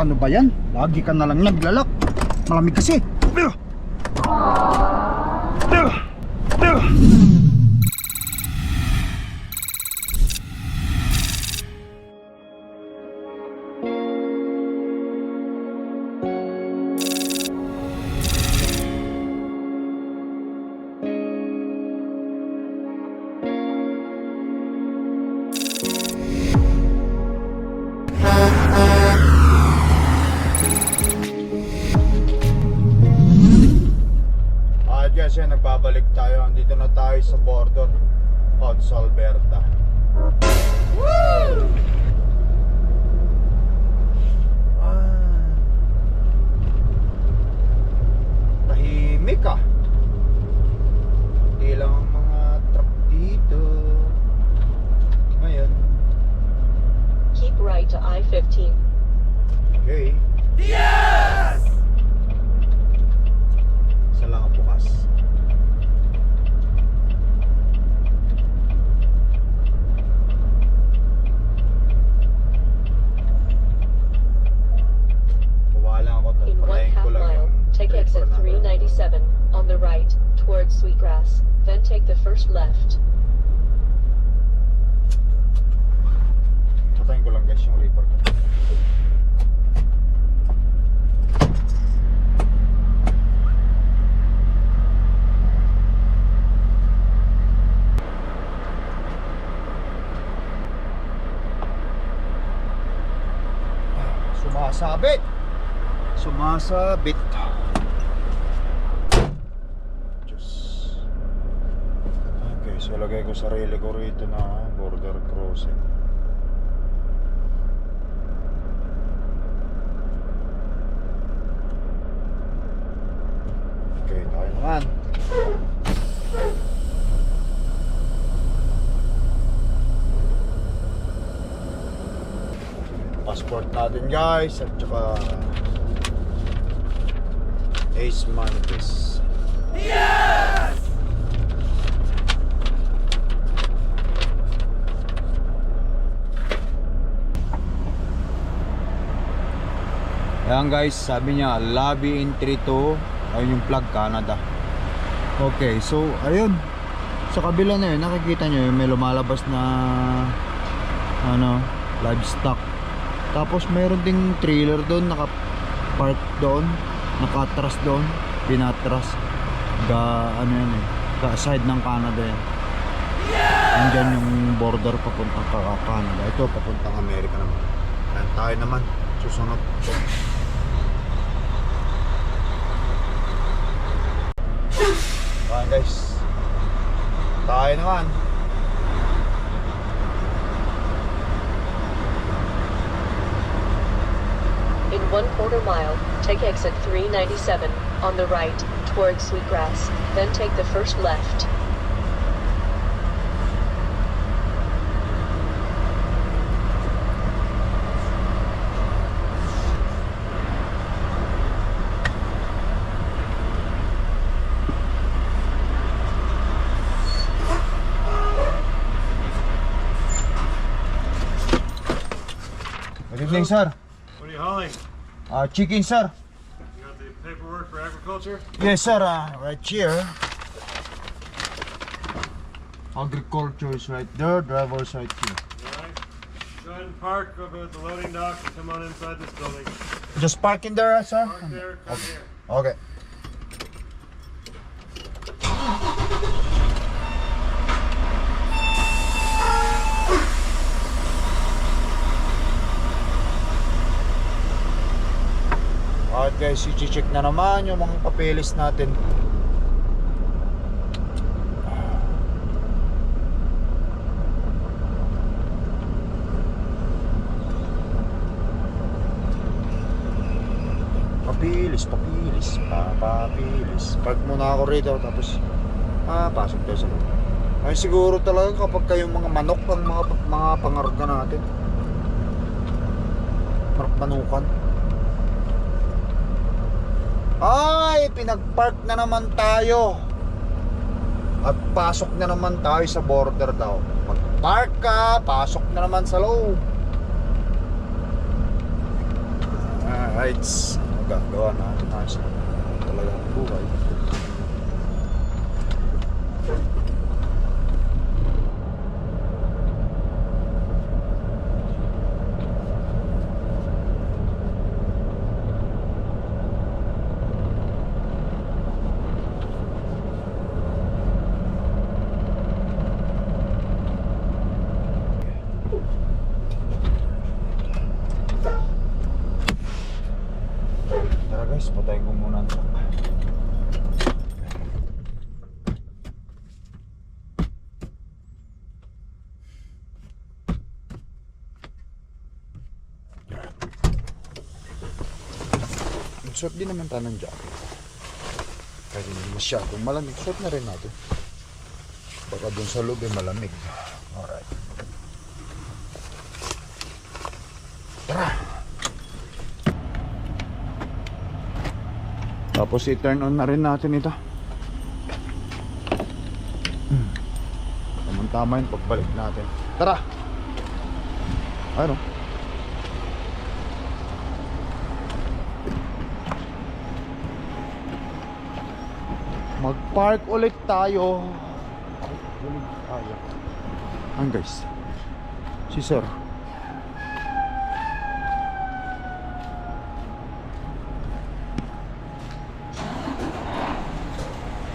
Ano ba yan? Lagi ka na lang naglalak. Malamig kasi. Guys, yan, nagbabalik tayo. Andito na tayo sa border, Coats, Alberta. Woo! Tahimik ah. Hindi lang ang mga truck dito. Ngayon. Keep right to I-15. Okay. Yes! Isa lang ang bukas. In 1/2 mile, take exit 397 on the right towards Sweetgrass, then take the first left. Patayin ko lang guys yung reaper ko. Sumasabit. Sumasabit. Diyos. Okay, so lagay ko sarili ko rito na border crossing. Okay, tayo naman. Passport natin guys, at saka Ace Mantis. Yes! Ayan guys, sabi niya lobby entry to, ayun yung plug Canada. Okay, so ayun, sa kabila na yun, nakikita nyo may lumalabas na ano, livestock. Tapos mayroon ding trailer doon, naka-park doon, naka-atras doon, pinatras. Ano yan eh, side ng Canada yan. Andyan yung border papuntang Canada. Ito papuntang Amerika naman. Ayan, tayo naman, susunod. Ayan guys, tayo naman. In 1/4 mile, take exit 397 on the right towards Sweetgrass, then take the first left. Good evening, sir. What are you hauling? Chicken, sir. You got the paperwork for agriculture? Yes, sir. Right here. Agriculture is right there. Driver's right here. Alright. Go ahead and park over at the loading dock and come on inside this building. Just park in there, sir. Park there, come here. Okay. At guys, i-check na naman yung mga papeles natin. Papilis, papilis. Park muna ako rito, tapos pasok tayo sa loob. Ay siguro talaga kapag kayong mga manok ang mga pangarga natin. Panukan. Ay, pinagpark na naman tayo. At pasok na naman tayo sa border daw. Magpark ka, pasok na naman sa loob. Rights. Gagawa natin na sa talagang buhay. Tara guys, patayin ko muna ang truck. Suot din naman tayo ng jacket. Kahit hindi masyadong malamig, suot na rin natin. Baka dun sa loob ay malamig. Alright. Tara! Tapos i-turn on na rin natin ito. Tama yun pagbalik natin. Tara! Ano? Mag-park ulit tayo. Ang guys, si sir.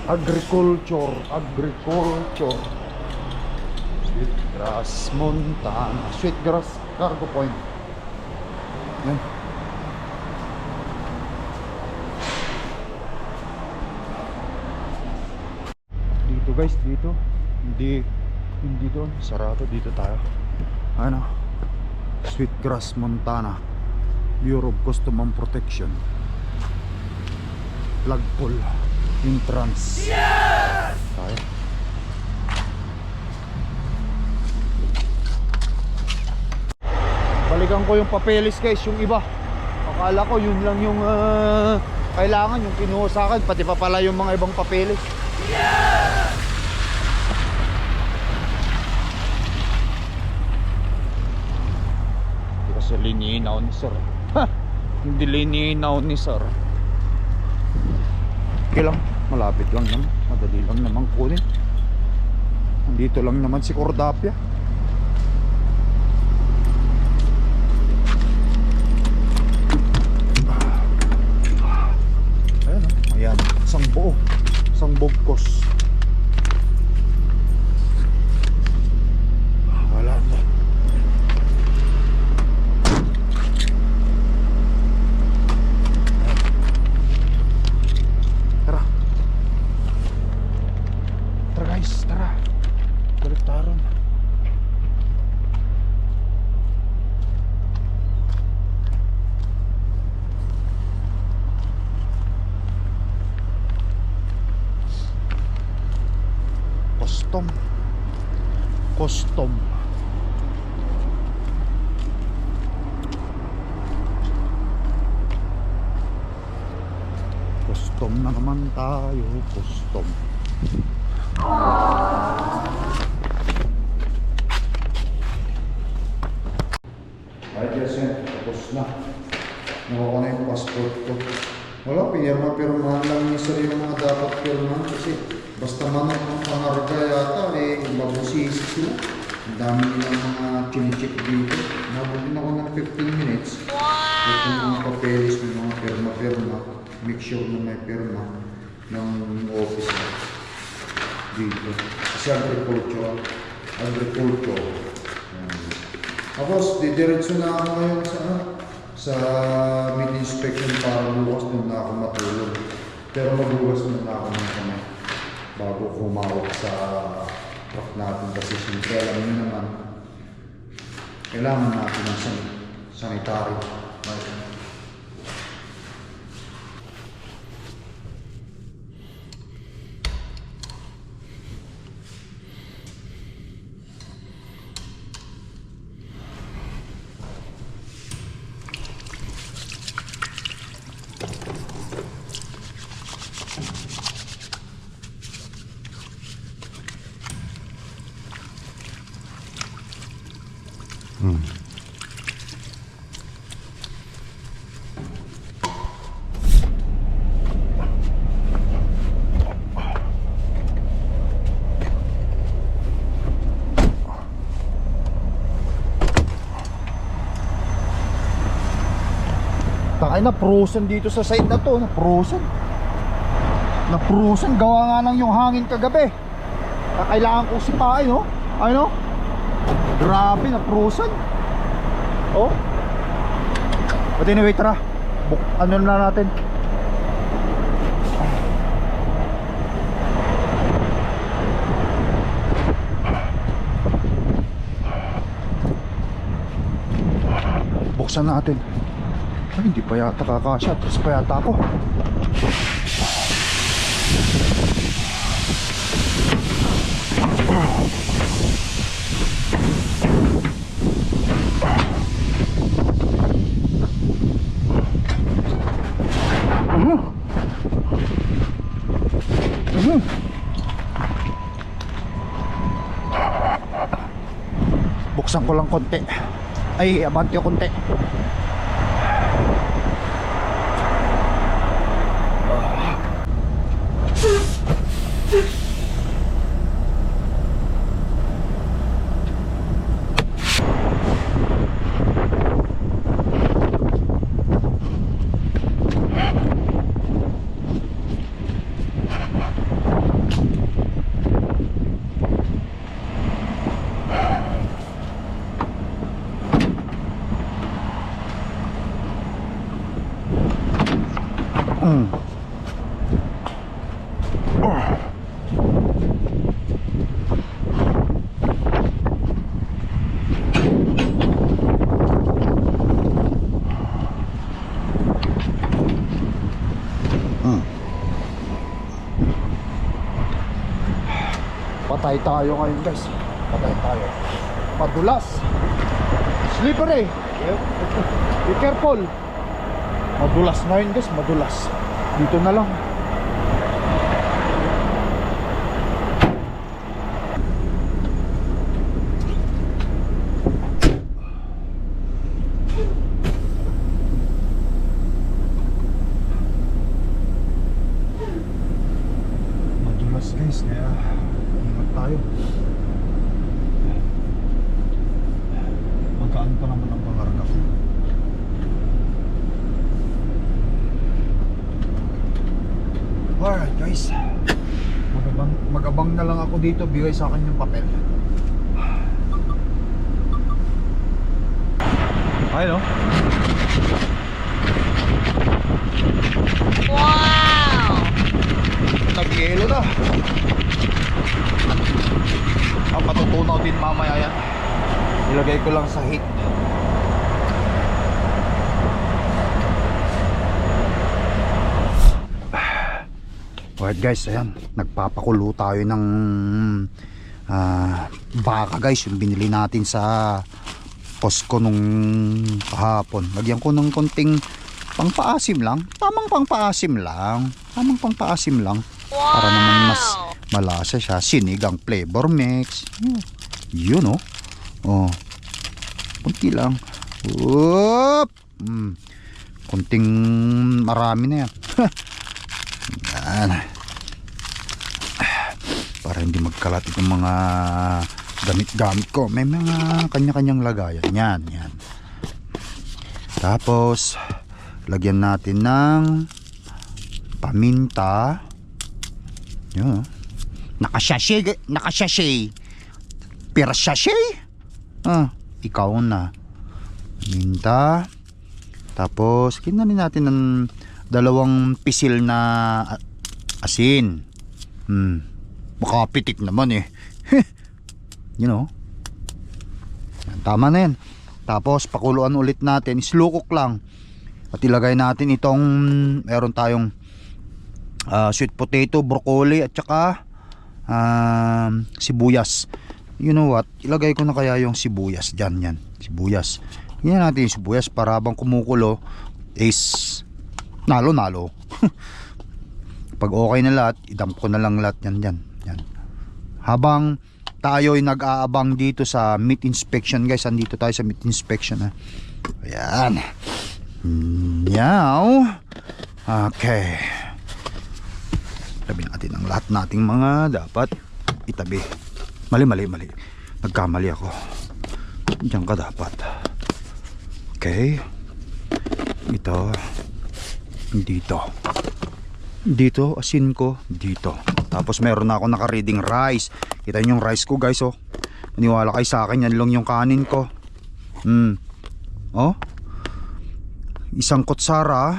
Agriculture. Sweetgrass Montana. Sweetgrass Cargo Point. Yan. Dito guys, dito. Hindi doon. Sarado, dito tayo. Ano? Sweetgrass Montana. Bureau of Custom and Protection. Flagpole. Entrance. Yes! Tayo. Balikan ko yung papeles guys, yung iba. Akala ko yun lang yung kailangan, yung kinuha sa akin, pati pa pala yung mga ibang papeles. Yeah! Hindi kasi lininaw ni sir. Ha! Hindi lininaw ni sir. Okay lang, malapit lang naman, madali lang naman kunin. Nandito lang naman si Cordapia. Ayan o, ayan, isang buo, isang bugkos. Wala na. Tara, balik taron. Custom na naman tayo. Custom. Ay, Jason, tapos na. Nakuha ko na yung passport ko. Wala, pirma-pirmahan lang niya sa yung mga dapat pirmahan kasi basta manok ng pangarga yata, mabusisi sila. Ang dami nilang mga chine-check dito. Nabutin ako ng 15 minutes. Wow! At yung mga papeles, may mga pirma-pirma. Make sure na may pirma ng office na dito. Kasi agriculture. Tapos, didiretso na ako ngayon sa mid-inspection para bukas doon na ako matulog. Pero magbukas muna ako ng kamay bago kumawag sa truck natin kasi siyempre alam nyo naman kailangan natin ng sanitary. Ay na frozen dito sa side na to. Na frozen. Gawa nga lang yung hangin kagabi. Kailangan kong sipain, no? Ay no? Grabe na frozen. Oh. But anyway, tara. Ano na natin? Buksan natin. Ay, hindi pa yata kakasya. Tres pa yata ako. Buksan ko lang konti. Ay, abante ko konti. Patay tayo ngayon, guys. Patay tayo. Madulas. Slippery. Be careful. Madulas ngayon, guys. Madulas. Dito na lang. Madulas, guys. Kaya ingat tayo. Magkaan pa naman ang pangarga ko. Alright, guys. Magabang na lang ako dito. Bigay sa akin yung papel. Ayun, no? Wow! Nag-yelo na. Patutunaw din mamaya yan. Ilagay ko lang sa heat. Alright, guys, ayan. Nagpapakulo tayo ng baka, guys. Yung binili natin sa Costco nung kahapon. Lagyan ko ng konting pangpaasim lang. Tamang pangpaasim lang. Wow! Para naman mas malasa siya. Sinigang flavor mix. Yun, oh. Oh. Kunti lang. Whoop! Kunting marami na yan. Yan. Para hindi magkalat itong mga gamit-gamit ko. May mga kanya-kanyang lagayan. Yan. Tapos lagyan natin ng paminta. Yun. Nakasashay. Pira sachet. Ikaw na. Paminta. Tapos kinanin natin ng 2 pisil na asin. Makapitik naman eh. You know. Tama na yan. Tapos pakuluan ulit natin. Slow cook lang. At ilagay natin itong meron tayong sweet potato, broccoli at saka sibuyas. You know what? Ilagay ko na kaya yung sibuyas dyan. Yan. Sibuyas. Yan natin yung sibuyas para habang kumukulo is nalo. Pag okay na lahat, idump ko na lang lahat yan. Habang tayo ay nag-aabang dito sa meat inspection, guys. Andito tayo sa meat inspection. Ayan. Now, okay. Tabi natin ang lahat nating mga dapat itabi. Mali. Nagkamali ako. Diyan ka dapat. Okay. Ito. Dito, asin ko dito. Tapos meron na ako naka-reading rice. Kita niyo yung rice ko, guys, oh. Maniwala kayo sa akin, yan lang yung kanin ko. Oh. Isang kutsara,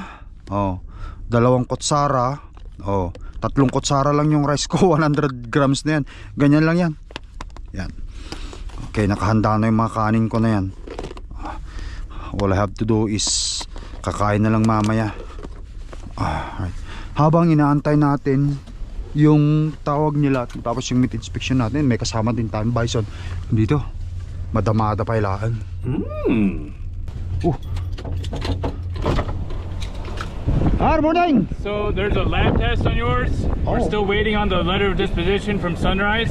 oh. 2 kutsara, oh. 3 kutsara lang yung rice ko, 100 grams na yan. Ganyan lang yan. Yan. Okay, nakahanda na yung mga kanin ko na yan. All I have to do is kakain na lang mamaya. Right. Habang inaantay natin yung tawag nila, tapos yung meat inspection natin, may kasama din tayong bison dito. Madamada pa ilaan. Good morning. So there's a lab test on yours. We're still waiting on the letter of disposition from Sunrise.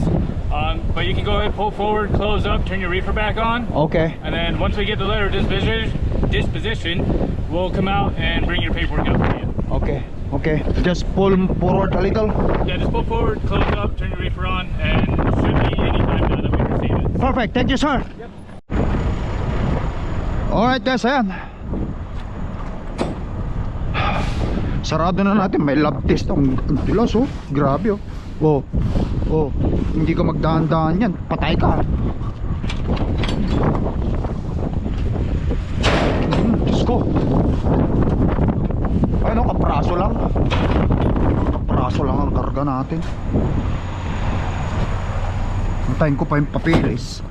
But you can go ahead, pull forward, close up, turn your reefer back on. Okay. And then once we get the letter of disposition, we'll come out and bring your paperwork up for you. Okay. Just pull forward a little. Yeah, just pull forward, close up, turn your reefer on, and should be any time now that we receive it. Perfect. Thank you, sir. Yep. Alright, guys, ayan. Sarado na natin. May lab test. Ang tilas, oh. Grabe, oh. Oh. Hindi ka magdahan-dahan yan. Patay ka. Diyos ko. Ano, kapraso lang. Kapraso lang ang karga natin. Antayin ko pa yung papilis.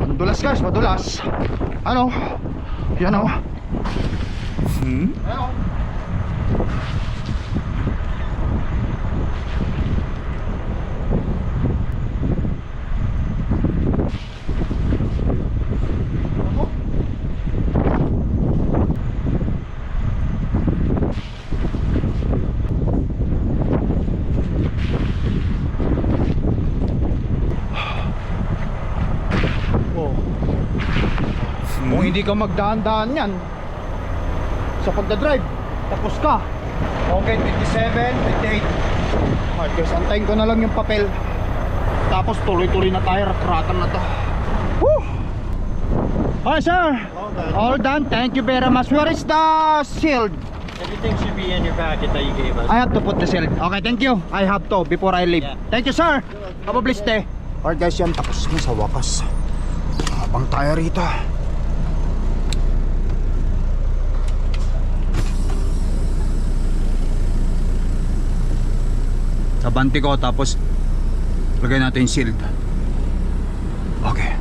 Madulas, guys, madulas. Ano? Yan, oh. Ano? Kung hindi ka magdahan-dahan yan sa pagdadrive, tapos ka. Okay, 27, 28. Alright, guys, antayin ko na lang yung papel. Tapos tuloy-tuloy na tayo, ratratan na to. Woo! Alright, sir. All done. Thank you very much. Where is the shield? Everything should be in your packet that you gave us. I have to put the shield. Okay, thank you. I have to before I leave. Yeah. Thank you, sir. Have a blessed day. Alright, guys, yan. Tapos na sa wakas. Habang tayo rito. Sabanti ko, tapos lagay natin yung shield. Okay.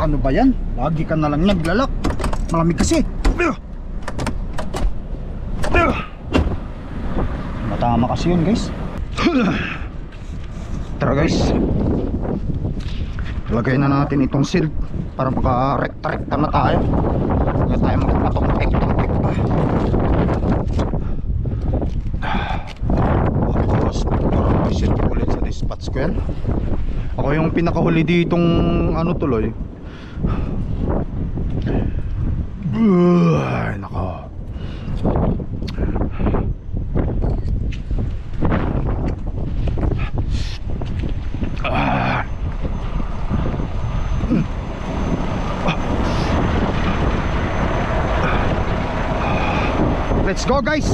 Ano ba yan? Lagi ka na lang naglalak. Malamig kasi. Matama kasi yun, guys. Tara, guys. Lagay na natin itong shield para maka-rekta-rekta na tayo. Hindi tayo magpatong-pek-tong-pek pa. Tapos mag-shield ulit sa dispatch ko yan. Ako yung pinakahuli ditong ano tuloy. Ay, nako. Let's go, guys.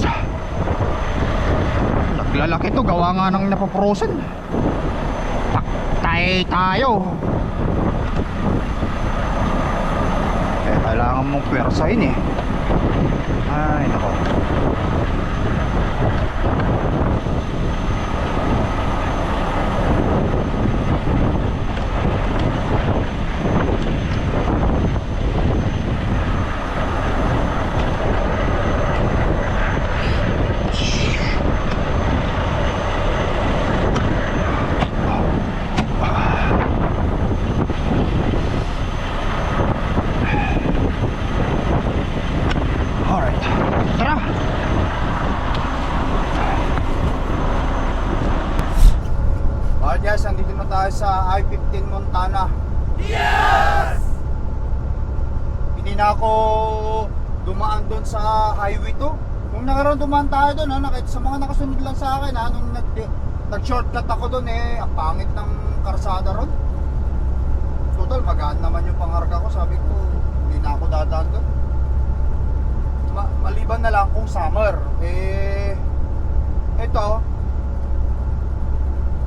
Naglalaki to, gawa nga ng napaprosen. Taktay tayo. Eh, kailangan mong pwersahin eh. Ay, nako. Guys, andito na tayo sa I-15 Montana. Yes! Hindi na ako dumaan doon sa highway to. Kung nakaraan dumaan tayo doon, nakita sa mga nakasunod lang sa akin, nung Nag-shortcut ako doon eh. Ang pangit ng karsada ron. Total, magaan naman yung pangarga ko. Sabi ko, hindi na ako dadaan doon. Maliban na lang kung summer. Ito,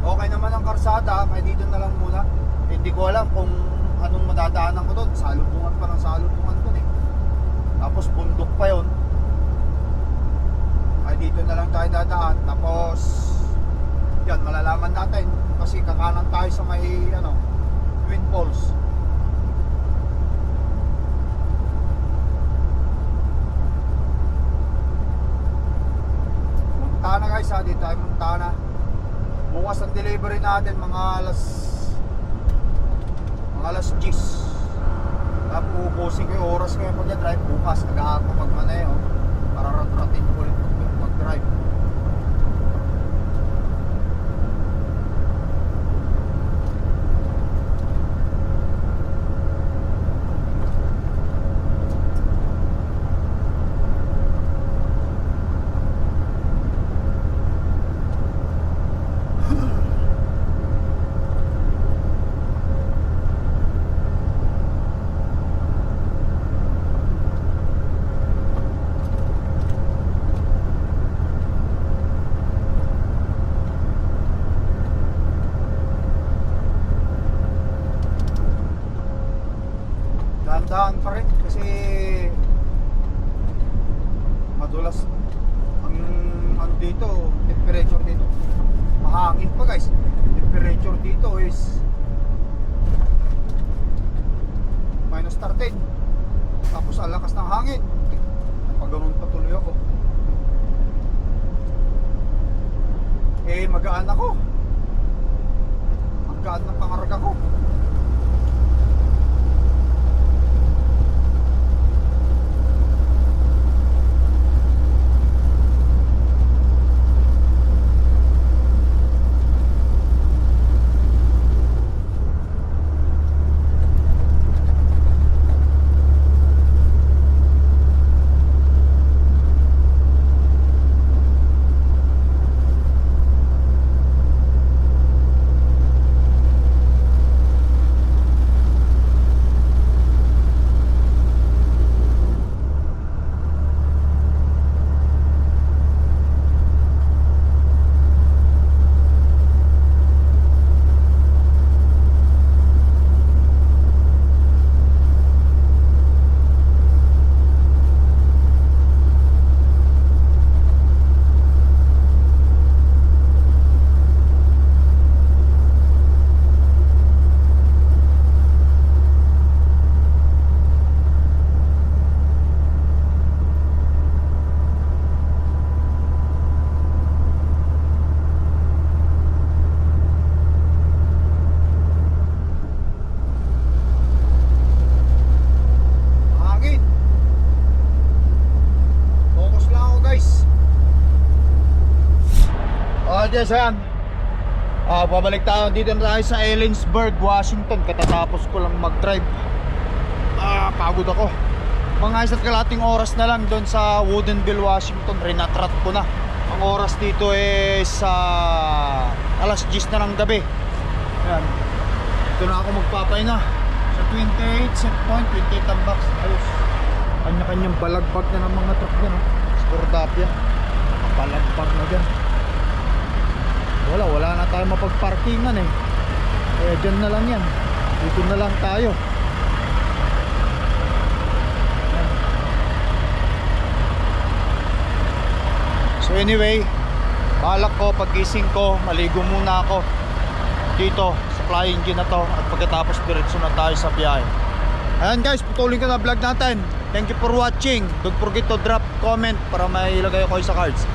okay naman ang karsada. Kaya dito na lang muna. Hindi ko alam kung anong madadaanan ko doon. Salubungan pa ng salubungan doon eh. Tapos bundok pa yon. Kaya dito na lang tayo dadaan. Tapos yan, malalaman natin kasi kakanan tayo sa may Twin Falls. Montana guys ha, dito tayo Montana. Bukas ang delivery natin mga alas 10. Tapos ubusin ko yung oras ko yung pag-drive. Bukas nag-aako pag-maneo para rat-ratin ko ulit mag-drive. Dahan pa rin kasi madulas ang dito, temperature dito. Mahangin pa guys. Temperature dito is -13. Tapos ang lakas ng hangin. Napaganon patuloy ako. Magaan ako. Ang gaan ng pangarga ko. Yes, yan. Babalik tayo. Dito na tayo sa Ellensburg, Washington. Katatapos ko lang mag-drive. Pagod ako. Mga isa't kalating oras na lang doon sa Woodinville, Washington. Rinatrat ko na. Ang oras dito is alas 10 na ng gabi. Ayan. Dito na ako magpapahinga. Sa 28 set point, 28 ang box. Ayos. Kanya-kanyang balagbag na ng mga truck dyan. Skordapia. Balagbag na dyan. Wala na tayo mapagparkingan eh. Kaya dyan na lang yan. Dito na lang tayo. So anyway, balak ko paggising ko, maligo muna ako dito sa flying engine na to. At pagkatapos diretso na tayo sa biyahe. Ayan guys, putulin ko na vlog natin. Thank you for watching. Don't forget to drop comment para may ilagay ko sa cards.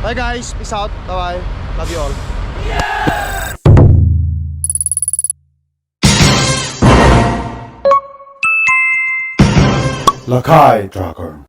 Bye guys, peace out, bye bye. Love you all. Yes! Lakai Tracker.